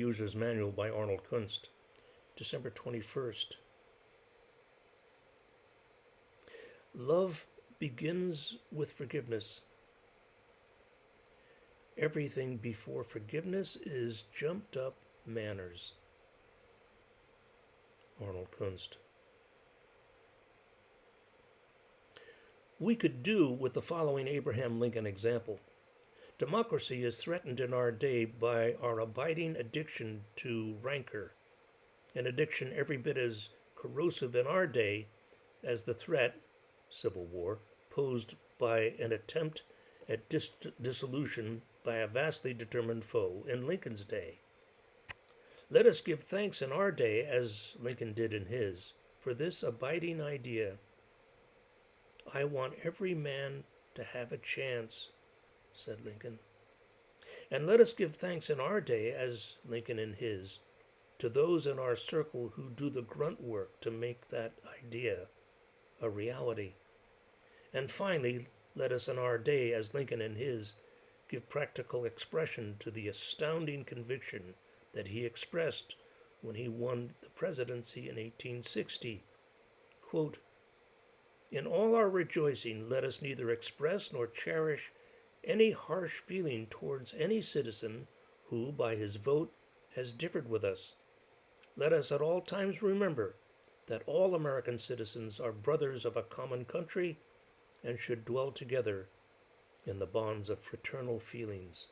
User's Manual by Arnold Kunst, December 21st. Love begins with forgiveness. Everything before forgiveness is jumped up manners. Arnold Kunst. We could do with the following Abraham Lincoln example. Democracy is threatened in our day by our abiding addiction to rancor, an addiction every bit as corrosive in our day as the threat, civil war, posed by an attempt at dissolution by a vastly determined foe in Lincoln's day. Let us give thanks in our day, as Lincoln did in his, for this abiding idea. I want every man to have a chance, said Lincoln. And let us give thanks in our day, as Lincoln in his, to those in our circle who do the grunt work to make that idea a reality. And finally, let us in our day, as Lincoln in his, give practical expression to the astounding conviction that he expressed when he won the presidency in 1860. Quote, in all our rejoicing, let us neither express nor cherish any harsh feeling towards any citizen who, by his vote, has differed with us. Let us at all times remember that all American citizens are brothers of a common country and should dwell together in the bonds of fraternal feelings.